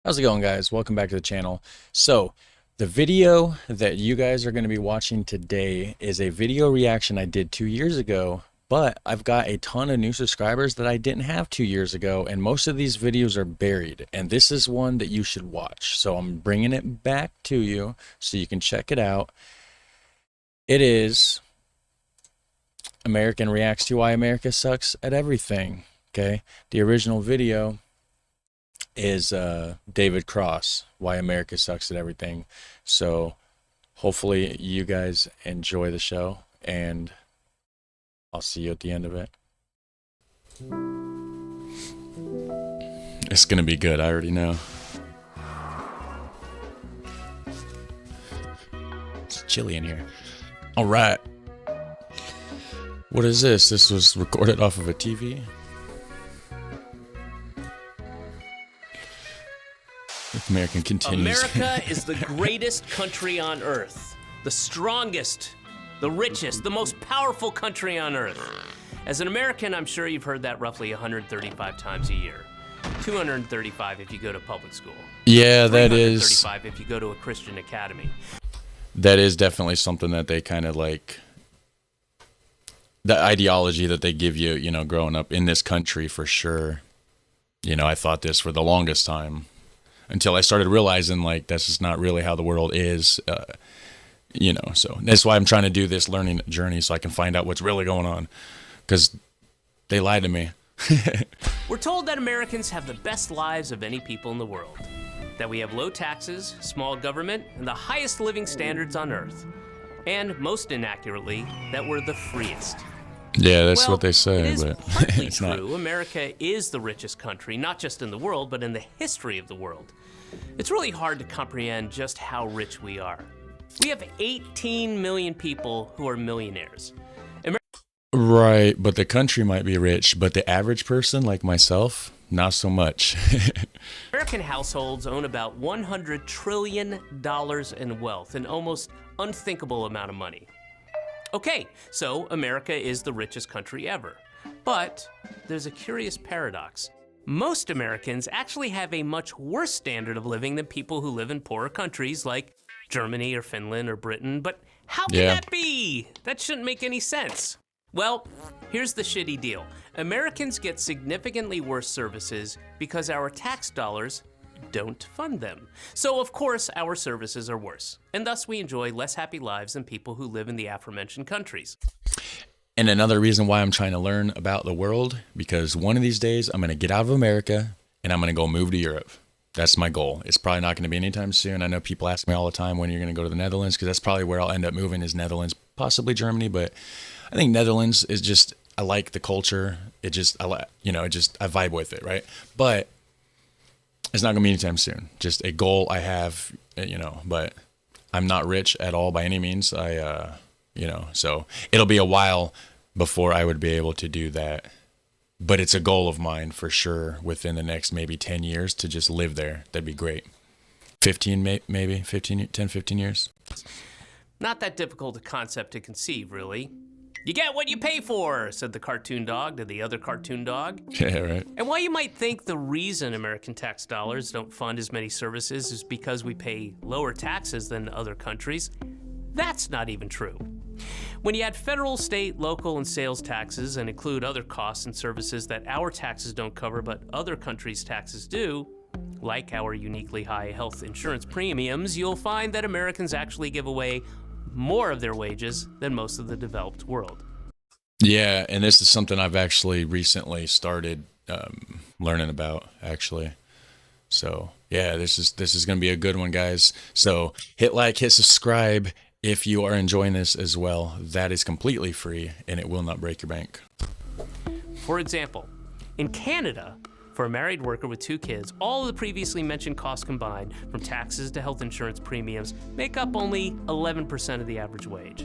How's it going, guys? Welcome back to the channel. So the video that you guys are going to be watching today is a video reaction I did 2 years ago, but I've got a ton of new subscribers that I didn't have 2 years ago, and most of these videos are buried, and this is one that you should watch. So I'm bringing it back to you so you can check it out. It is American Reacts to Why America Sucks at Everything. Okay, the original video is David Cross, Why America Sucks at Everything. So hopefully you guys enjoy the show, and I'll see you at the end of it. It's gonna be good, I already know. It's chilly in here. All right. What is this? This was recorded off of a TV? American continues. America is the greatest country on earth, the strongest, the richest, the most powerful country on earth. As an American, I'm sure you've heard that roughly 135 times a year. 235 if you go to public school. Yeah, that is. 335 if you go to a Christian academy. That is definitely something that they kind of like, the ideology that they give you, you know, growing up in this country for sure. You know, I thought this for the longest time, until I started realizing, like, that's just not really how the world is, you know. So that's why I'm trying to do this learning journey, so I can find out what's really going on, because they lied to me. We're told that Americans have the best lives of any people in the world, that we have low taxes, small government, and the highest living standards on earth, and most inaccurately, that we're the freest. Yeah, that's what they It say, is but partly it's true. not. America is the richest country, not just in the world, but in the history of the world. It's really hard to comprehend just how rich we are. We have 18 million people who are millionaires. Right, but the country might be rich, but the average person like myself, not so much. American households own about $100 trillion in wealth, an almost unthinkable amount of money. Okay, so America is the richest country ever. But there's a curious paradox. Most Americans actually have a much worse standard of living than people who live in poorer countries like Germany or Finland or Britain. But how can that be? That shouldn't make any sense. Well, here's the shitty deal. Americans get significantly worse services because our tax dollars don't fund them. So of course our services are worse, and thus we enjoy less happy lives than people who live in the aforementioned countries. And another reason why I'm trying to learn about the world, because one of these days I'm going to get out of America and I'm going to go move to Europe. That's my goal. It's probably not going to be anytime soon. I know people ask me all the time when you're going to go to the Netherlands, because that's probably where I'll end up moving, is Netherlands, possibly Germany. But I think Netherlands is just, I like the culture. It just, I vibe with it, right? But it's not going to be anytime soon. Just a goal I have, you know, but I'm not rich at all by any means. You know, so it'll be a while before I would be able to do that. But it's a goal of mine for sure within the next maybe 10 years to just live there. That'd be great. 15, maybe 15, 10, 15 years. Not that difficult a concept to conceive, really. You get what you pay for, said the cartoon dog to the other cartoon dog. Yeah, right. And while you might think the reason American tax dollars don't fund as many services is because we pay lower taxes than other countries, that's not even true. When you add federal, state, local, and sales taxes and include other costs and services that our taxes don't cover but other countries' taxes do, like our uniquely high health insurance premiums, you'll find that Americans actually give away more of their wages than most of the developed world. Yeah, and this is something I've actually recently started learning about, actually. So yeah, this is gonna be a good one, guys. So hit like, hit subscribe if you are enjoying this as well. That is completely free and it will not break your bank. For example, in Canada, for a married worker with 2 kids, all of the previously mentioned costs combined, from taxes to health insurance premiums, make up only 11% of the average wage.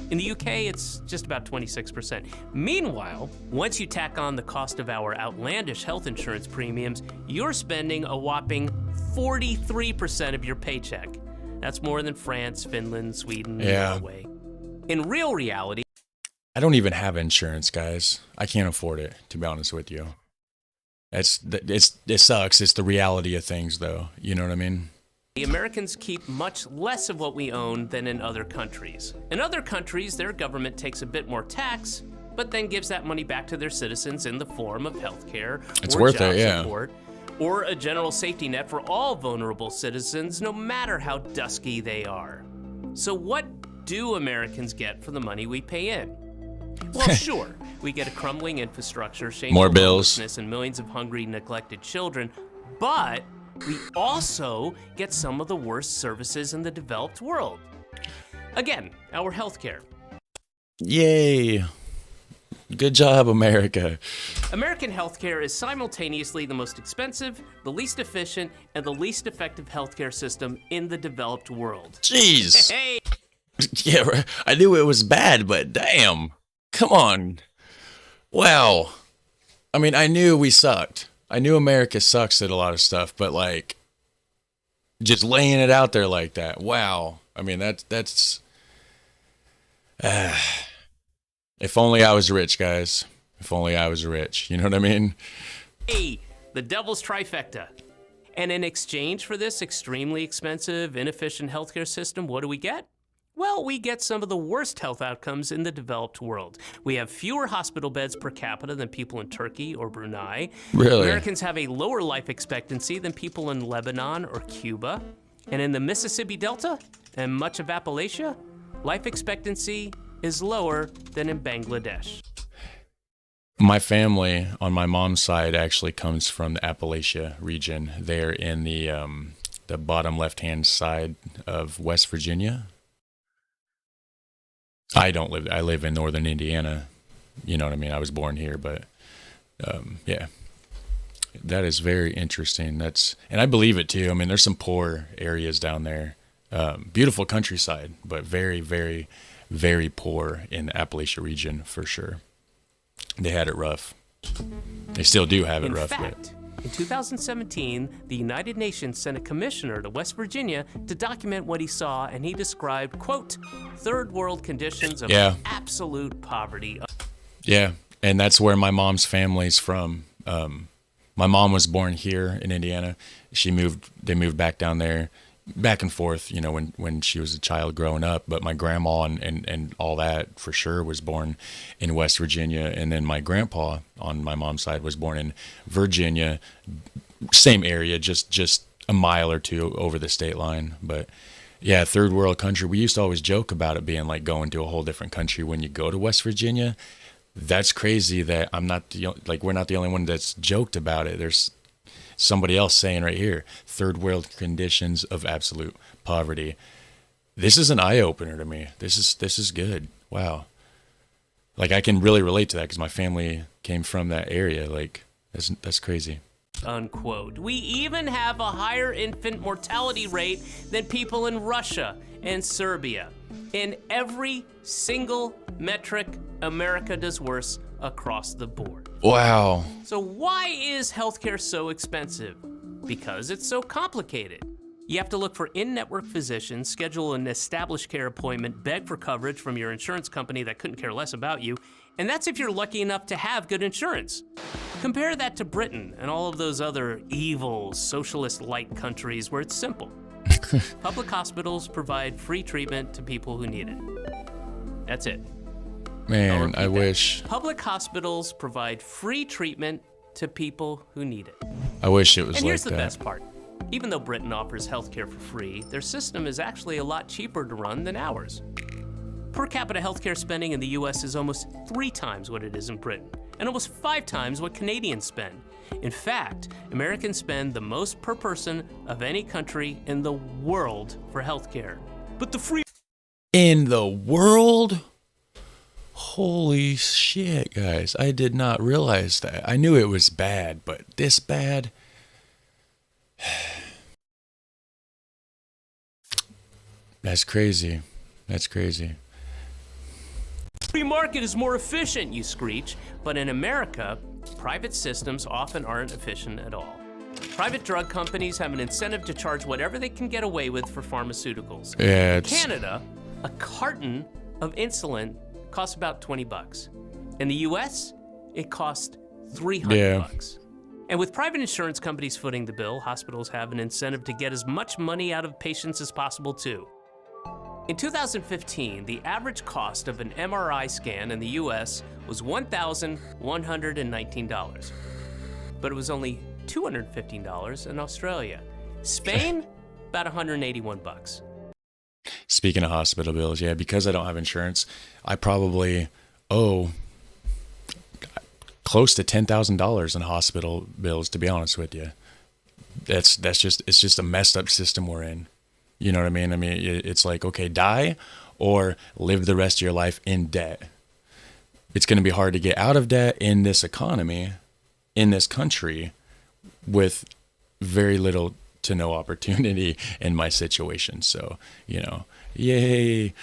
In the UK, it's just about 26%. Meanwhile, once you tack on the cost of our outlandish health insurance premiums, you're spending a whopping 43% of your paycheck. That's more than France, Finland, Sweden, and Norway. In real reality, I don't even have insurance, guys. I can't afford it, to be honest with you. It sucks. It's the reality of things, though. You know what I mean? The Americans keep much less of what we own than in other countries. In other countries, their government takes a bit more tax, but then gives that money back to their citizens in the form of health care or job support, or a general safety net for all vulnerable citizens, no matter how dusky they are. So what do Americans get for the money we pay in? Well, sure, we get a crumbling infrastructure, shameful homelessness, and millions of hungry, neglected children, but we also get some of the worst services in the developed world. Again, our healthcare. Yay. Good job, America. American healthcare is simultaneously the most expensive, the least efficient, and the least effective healthcare system in the developed world. Jeez. Hey. Yeah, I knew it was bad, but damn. Come on. Wow. I mean, I knew we sucked. I knew America sucks at a lot of stuff, but like just laying it out there like that. Wow. I mean, that's if only I was rich, guys. If only I was rich. You know what I mean? Hey, the devil's trifecta. And in exchange for this extremely expensive, inefficient healthcare system, what do we get? Well, we get some of the worst health outcomes in the developed world. We have fewer hospital beds per capita than people in Turkey or Brunei. Really? Americans have a lower life expectancy than people in Lebanon or Cuba. And in the Mississippi Delta and much of Appalachia, life expectancy is lower than in Bangladesh. My family on my mom's side actually comes from the Appalachia region. They're in the bottom left-hand side of West Virginia. I live in northern Indiana. You know what I mean? I was born here, but yeah. That is very interesting. And I believe it too. I mean, there's some poor areas down there. Beautiful countryside, but very, very, very poor in the Appalachia region for sure. They had it rough. They still do have it rough. In fact, in 2017, the United Nations sent a commissioner to West Virginia to document what he saw, and he described, quote, third world conditions of absolute poverty. Yeah, and that's where my mom's family's from. My mom was born here in Indiana. They moved back down there, back and forth, you know, when she was a child growing up. But my grandma and all that for sure was born in West Virginia. And then my grandpa on my mom's side was born in Virginia, same area, just a mile or two over the state line. But yeah, third world country. We used to always joke about it being like going to a whole different country when you go to West Virginia. That's crazy that we're not the only one that's joked about it. There's somebody else saying right here, third world conditions of absolute poverty. This is an eye opener to me. This is good. Wow. Like I can really relate to that because my family came from that area. Like that's crazy. Unquote. We even have a higher infant mortality rate than people in Russia and Serbia. In every single metric, America does worse across the board. Wow. So why is healthcare so expensive? Because it's so complicated. You have to look for in-network physicians, schedule an established care appointment, beg for coverage from your insurance company that couldn't care less about you, and that's if you're lucky enough to have good insurance. Compare that to Britain and all of those other evil, socialist-like countries where it's simple. Public hospitals provide free treatment to people who need it. That's it. Man, I wish. Public hospitals provide free treatment to people who need it. I wish it was like that. And here's the best part. Even though Britain offers healthcare for free, their system is actually a lot cheaper to run than ours. Per capita healthcare spending in the US is almost 3 times what it is in Britain, and almost 5 times what Canadians spend. In fact, Americans spend the most per person of any country in the world for healthcare. But the free... In the world? Holy shit, guys. I did not realize that. I knew it was bad, but this bad? That's crazy. That's crazy. Free market is more efficient, you screech. But in America, private systems often aren't efficient at all. Private drug companies have an incentive to charge whatever they can get away with for pharmaceuticals. Yeah, in Canada, a carton of insulin costs about $20. In the US, it costs $300. And with private insurance companies footing the bill, hospitals have an incentive to get as much money out of patients as possible, too. In 2015, the average cost of an MRI scan in the US was $1,119. But it was only $215 in Australia. Spain, about 181 bucks. Speaking of hospital bills, yeah, because I don't have insurance, I probably owe close to $10,000 in hospital bills, to be honest with you. It's just a messed up system we're in. You know what I mean? I mean, it's like, okay, die or live the rest of your life in debt. It's going to be hard to get out of debt in this economy, in this country, with very little to no opportunity in my situation. So, yay.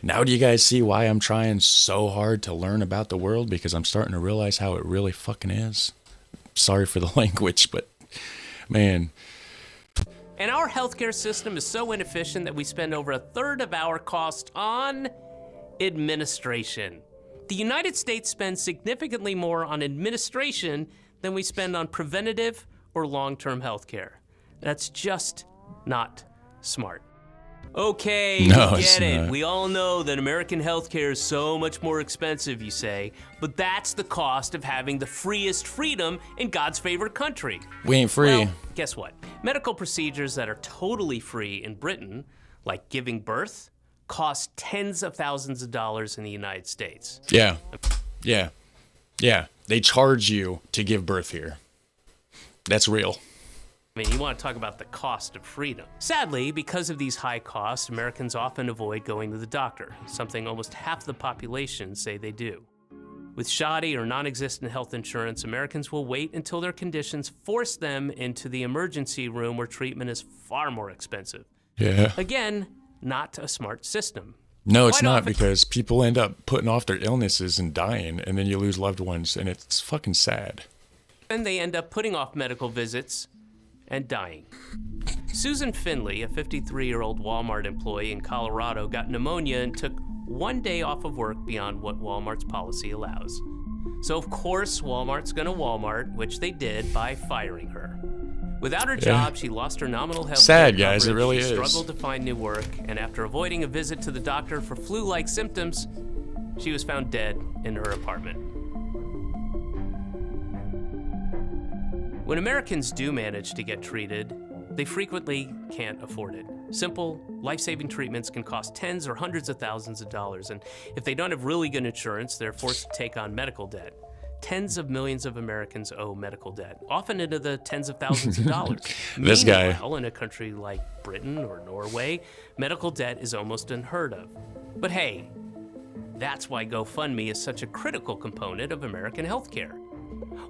Now do you guys see why I'm trying so hard to learn about the world? Because I'm starting to realize how it really fucking is. Sorry for the language, but man. And our healthcare system is so inefficient that we spend over a third of our cost on administration. The United States spends significantly more on administration than we spend on preventative or long-term healthcare. That's just not smart. Okay, No, we get it. not. We all know that American healthcare is so much more expensive, you say, but that's the cost of having the freest freedom in God's favorite country. We ain't free. Well, guess what? Medical procedures that are totally free in Britain, like giving birth, cost tens of thousands of dollars in the United States. Yeah. They charge you to give birth here. That's real. I mean, you want to talk about the cost of freedom. Sadly, because of these high costs, Americans often avoid going to the doctor, something almost half the population say they do. With shoddy or non-existent health insurance, Americans will wait until their conditions force them into the emergency room where treatment is far more expensive. Yeah. Again, not a smart system. No, it's Quite not, often- because people end up putting off their illnesses and dying, and then you lose loved ones, and it's fucking sad. And they end up putting off medical visits and dying. Susan Finley, a 53-year-old Walmart employee in Colorado, got pneumonia and took one day off of work beyond what Walmart's policy allows. So of course, Walmart's gonna Walmart, which they did by firing her. Without her job, she lost her nominal health Sad, care guys, it coverage, really she is. struggled to find new work, and after avoiding a visit to the doctor for flu-like symptoms, she was found dead in her apartment. When Americans do manage to get treated, they frequently can't afford it. Simple, life-saving treatments can cost tens or hundreds of thousands of dollars, and if they don't have really good insurance, they're forced to take on medical debt. Tens of millions of Americans owe medical debt, often into the tens of thousands of dollars. This guy. Meanwhile, in a country like Britain or Norway, medical debt is almost unheard of. But hey, that's why GoFundMe is such a critical component of American healthcare.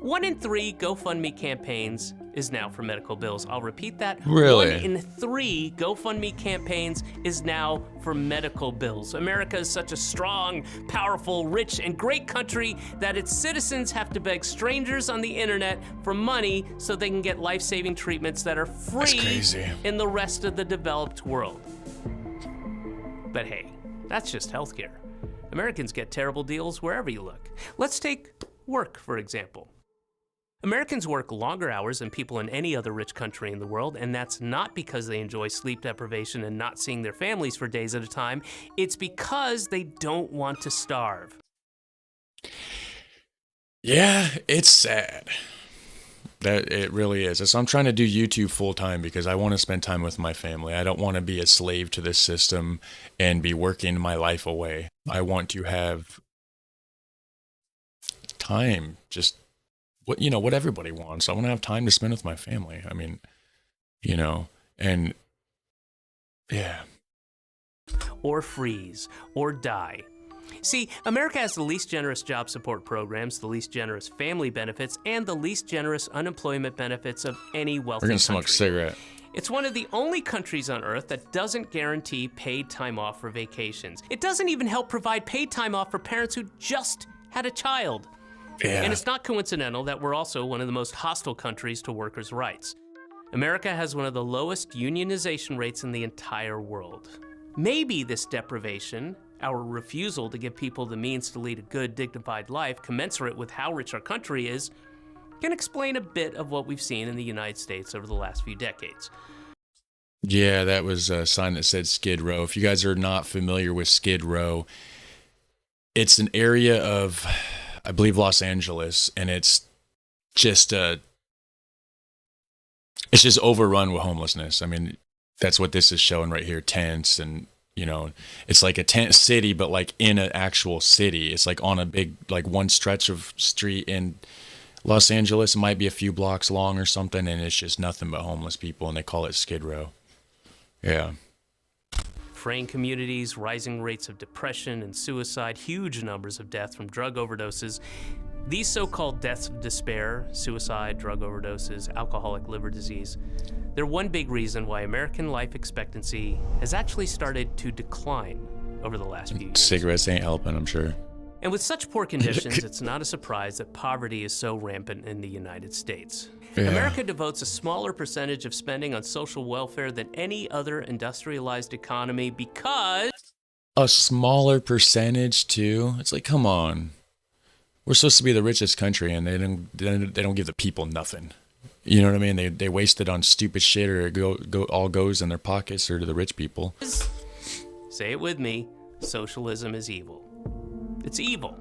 1 in 3 GoFundMe campaigns is now for medical bills. I'll repeat that. Really? 1 in 3 GoFundMe campaigns is now for medical bills. America is such a strong, powerful, rich, and great country that its citizens have to beg strangers on the internet for money so they can get life-saving treatments that are That's free crazy. in the rest of the developed world. But hey, that's just healthcare. Americans get terrible deals wherever you look. Let's take work, for example. Americans work longer hours than people in any other rich country in the world, and that's not because they enjoy sleep deprivation and not seeing their families for days at a time. It's because they don't want to starve. Yeah, it's sad. That it really is. So I'm trying to do YouTube full time because I want to spend time with my family. I don't want to be a slave to this system and be working my life away. I want to have time, just what everybody wants. I want to have time to spend with my family. I mean, and yeah. Or freeze, or die. See, America has the least generous job support programs, the least generous family benefits, and the least generous unemployment benefits of any wealthy We're gonna country. smoke a cigarette. It's one of the only countries on earth that doesn't guarantee paid time off for vacations. It doesn't even help provide paid time off for parents who just had a child. Yeah. And it's not coincidental that we're also one of the most hostile countries to workers' rights. America has one of the lowest unionization rates in the entire world. Maybe this deprivation, our refusal to give people the means to lead a good, dignified life commensurate with how rich our country is, can explain a bit of what we've seen in the United States over the last few decades. Yeah, that was a sign that said Skid Row. If you guys are not familiar with Skid Row, it's an area of, I believe, Los Angeles, and it's just overrun with homelessness. I mean, that's what this is showing right here, tents, and it's like a tent city, but like in an actual city. It's like on a big, like one stretch of street in Los Angeles. It might be a few blocks long or something, and it's just nothing but homeless people, and they call it Skid Row. Yeah. Fraying communities, rising rates of depression and suicide, huge numbers of deaths from drug overdoses. These so-called deaths of despair, suicide, drug overdoses, alcoholic liver disease, they're one big reason why American life expectancy has actually started to decline over the last few years. Cigarettes ain't helping, I'm sure. And with such poor conditions, it's not a surprise that poverty is so rampant in the United States. Yeah. America devotes a smaller percentage of spending on social welfare than any other industrialized economy because... A smaller percentage, too? It's like, come on. We're supposed to be the richest country, and they don't give the people nothing. You know what I mean? They waste it on stupid shit, or it all goes in their pockets or to the rich people. Say it with me. Socialism is evil. It's evil.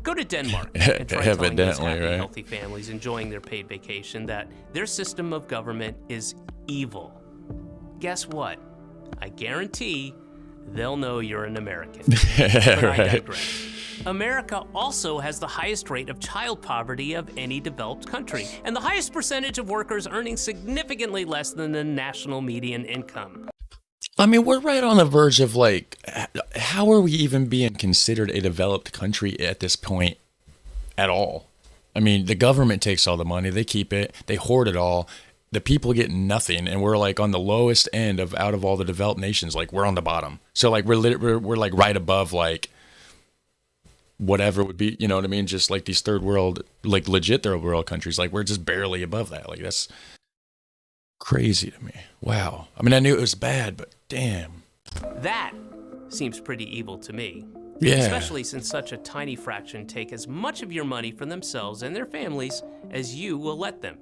Go to Denmark and try telling those happy, healthy families enjoying their paid vacation that their system of government is evil. Guess what? I guarantee they'll know you're an American. But I digress. America also has the highest rate of child poverty of any developed country, and the highest percentage of workers earning significantly less than the national median income. I mean, we're right on the verge of, like, how are we even being considered a developed country at this point at all? I mean, the government takes all the money, they keep it, they hoard it all, the people get nothing, and we're like on the lowest end of out of all the developed nations. Like, we're on the bottom. So like we're like right above like whatever would be, you know what I mean? Just like these third world, like legit third world countries. Like, we're just barely above that. Like, that's crazy to me. Wow. I mean, I knew it was bad, but damn. That seems pretty evil to me. Yeah. Especially since such a tiny fraction take as much of your money for themselves and their families as you will let them.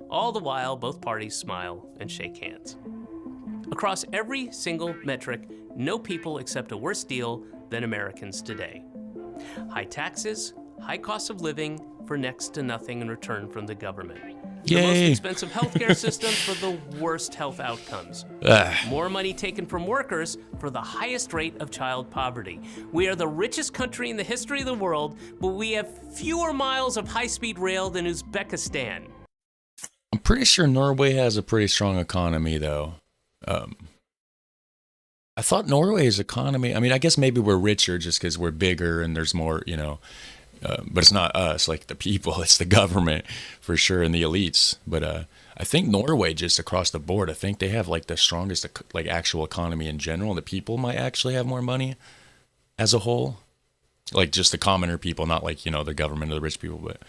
All the while, both parties smile and shake hands. Across every single metric, no people accept a worse deal than Americans today. High taxes, high cost of living for next to nothing in return from the government. The most expensive healthcare system for the worst health outcomes. More money taken from workers for the highest rate of child poverty. We are the richest country in the history of the world, but we have fewer miles of high-speed rail than Uzbekistan. I'm pretty sure Norway has a pretty strong economy, though. I thought Norway's economy, I mean, I guess maybe we're richer just because we're bigger and there's more, you know, but it's not us, like the people, it's the government for sure, and the elites. But I think Norway, just across the board, I think they have like the strongest like actual economy in general. The people might actually have more money as a whole, like just the commoner people, not like, you know, the government or the rich people. But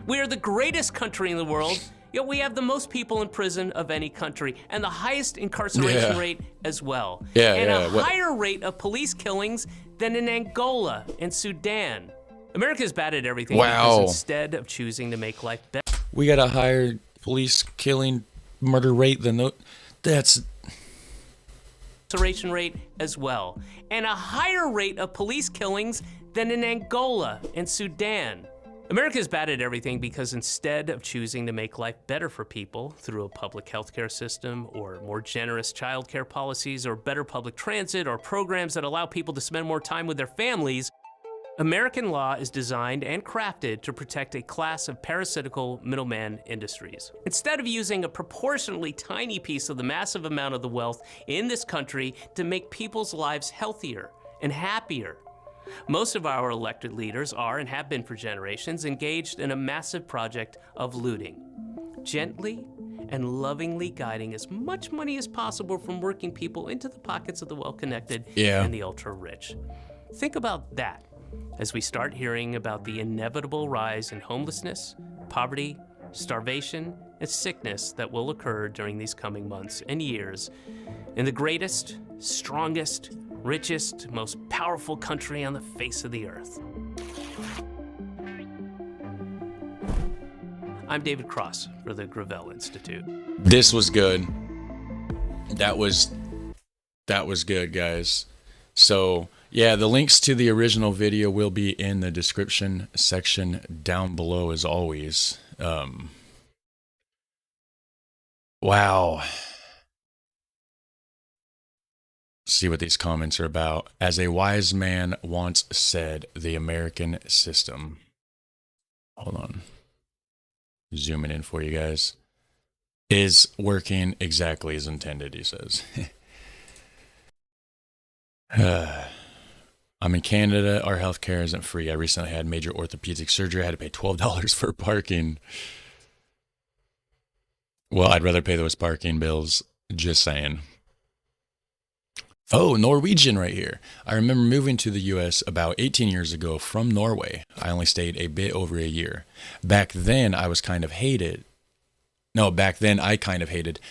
we are the greatest country in the world, yet we have the most people in prison of any country, and the highest incarceration rate as well. And a higher rate of police killings than in Angola and Sudan. America's bad at everything because instead of choosing to make life better, we got a higher police killing murder rate than that's incarceration rate as well, and a higher rate of police killings than in Angola and Sudan. America's bad at everything because instead of choosing to make life better for people through a public healthcare system or more generous childcare policies or better public transit or programs that allow people to spend more time with their families, American law is designed and crafted to protect a class of parasitical middleman industries. Instead of using a proportionally tiny piece of the massive amount of the wealth in this country to make people's lives healthier and happier, most of our elected leaders are, and have been for generations, engaged in a massive project of looting, gently and lovingly guiding as much money as possible from working people into the pockets of the well-connected and the ultra-rich. Think about that as we start hearing about the inevitable rise in homelessness, poverty, starvation, and sickness that will occur during these coming months and years in the greatest, strongest, richest, most powerful country on the face of the earth. I'm David Cross for the Gravel Institute. This was good. That was good, guys. So yeah, the links to the original video will be in the description section down below as always. Wow. See what these comments are about. As a wise man once said, the American system. Hold on. Zooming in for you guys. Is working exactly as intended, he says. I'm in Canada. Our healthcare isn't free. I recently had major orthopedic surgery. I had to pay $12 for parking. Well, I'd rather pay those parking bills. Just saying. Oh, Norwegian right here. I remember moving to the U.S. about 18 years ago from Norway. I only stayed a bit over a year. Back then, I kind of hated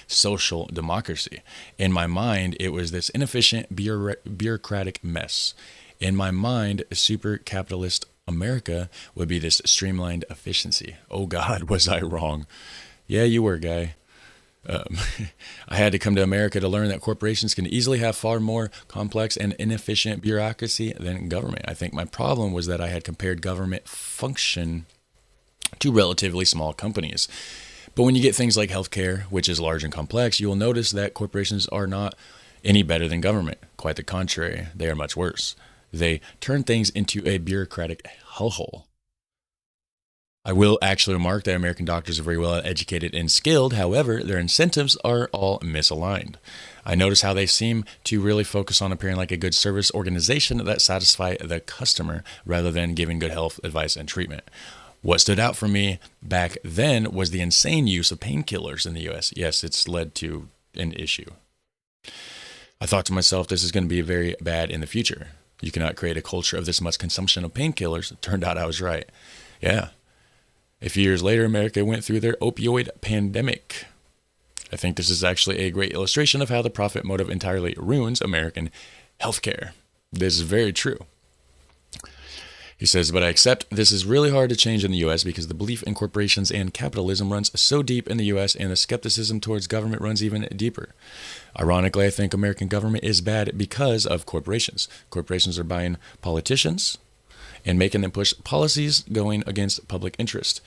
social democracy. In my mind, it was this inefficient, bureaucratic mess. In my mind, a super capitalist America would be this streamlined efficiency. Oh God, was I wrong? Yeah, you were, guy. I had to come to America to learn that corporations can easily have far more complex and inefficient bureaucracy than government. I think my problem was that I had compared government function to relatively small companies. But when you get things like healthcare, which is large and complex, you will notice that corporations are not any better than government. Quite the contrary, they are much worse. They turn things into a bureaucratic hellhole. I will actually remark that American doctors are very well educated and skilled. However, their incentives are all misaligned. I notice how they seem to really focus on appearing like a good service organization that satisfy the customer rather than giving good health advice and treatment. What stood out for me back then was the insane use of painkillers in the U.S. Yes, it's led to an issue. I thought to myself, this is going to be very bad in the future. You cannot create a culture of this much consumption of painkillers. It turned out I was right. Yeah. A few years later, America went through their opioid pandemic. I think this is actually a great illustration of how the profit motive entirely ruins American healthcare. This is very true. He says, but I accept this is really hard to change in the U.S. because the belief in corporations and capitalism runs so deep in the U.S. and the skepticism towards government runs even deeper. Ironically, I think American government is bad because of corporations. Corporations are buying politicians and making them push policies going against public interest.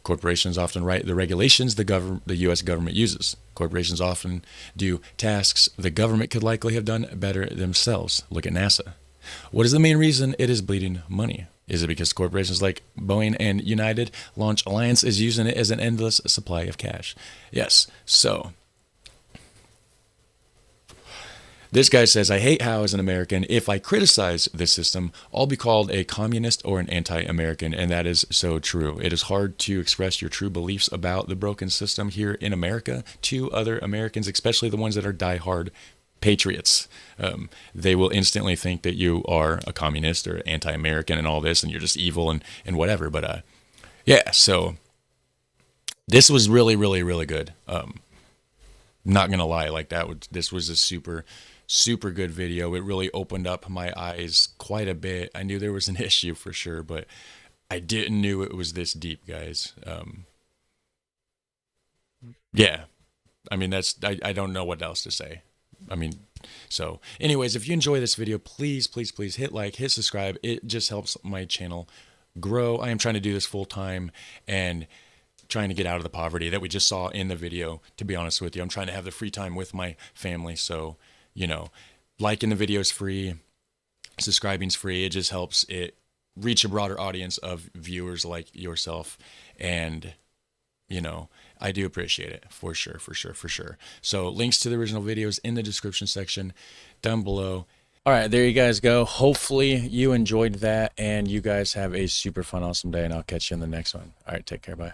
Corporations often write the regulations the U.S. government uses. Corporations often do tasks the government could likely have done better themselves. Look at NASA. What is the main reason it is bleeding money? Is it because corporations like Boeing and United Launch Alliance is using it as an endless supply of cash? Yes. So this guy says, I hate how, as an American, if I criticize this system, I'll be called a communist or an anti-American, and that is so true. It is hard to express your true beliefs about the broken system here in America to other Americans, especially the ones that are diehard patriots. They will instantly think that you are a communist or anti-American and all this, and you're just evil and whatever. But yeah, so this was really, really, really good. Not gonna lie, this was a super good video. It really opened up my eyes quite a bit. I knew there was an issue for sure, but I didn't knew it was this deep, guys. Yeah, I mean, I don't know what else to say. I mean, so anyways, if you enjoy this video, please hit like, hit subscribe. It just helps my channel grow. I am trying to do this full time and trying to get out of the poverty that we just saw in the video. To be honest with you, I'm trying to have the free time with my family. So, liking the video is free, subscribing's free. It just helps it reach a broader audience of viewers like yourself. And, I do appreciate it for sure. So links to the original videos in the description section down below. All right, there you guys go. Hopefully you enjoyed that and you guys have a super fun, awesome day, and I'll catch you in the next one. All right, take care. Bye.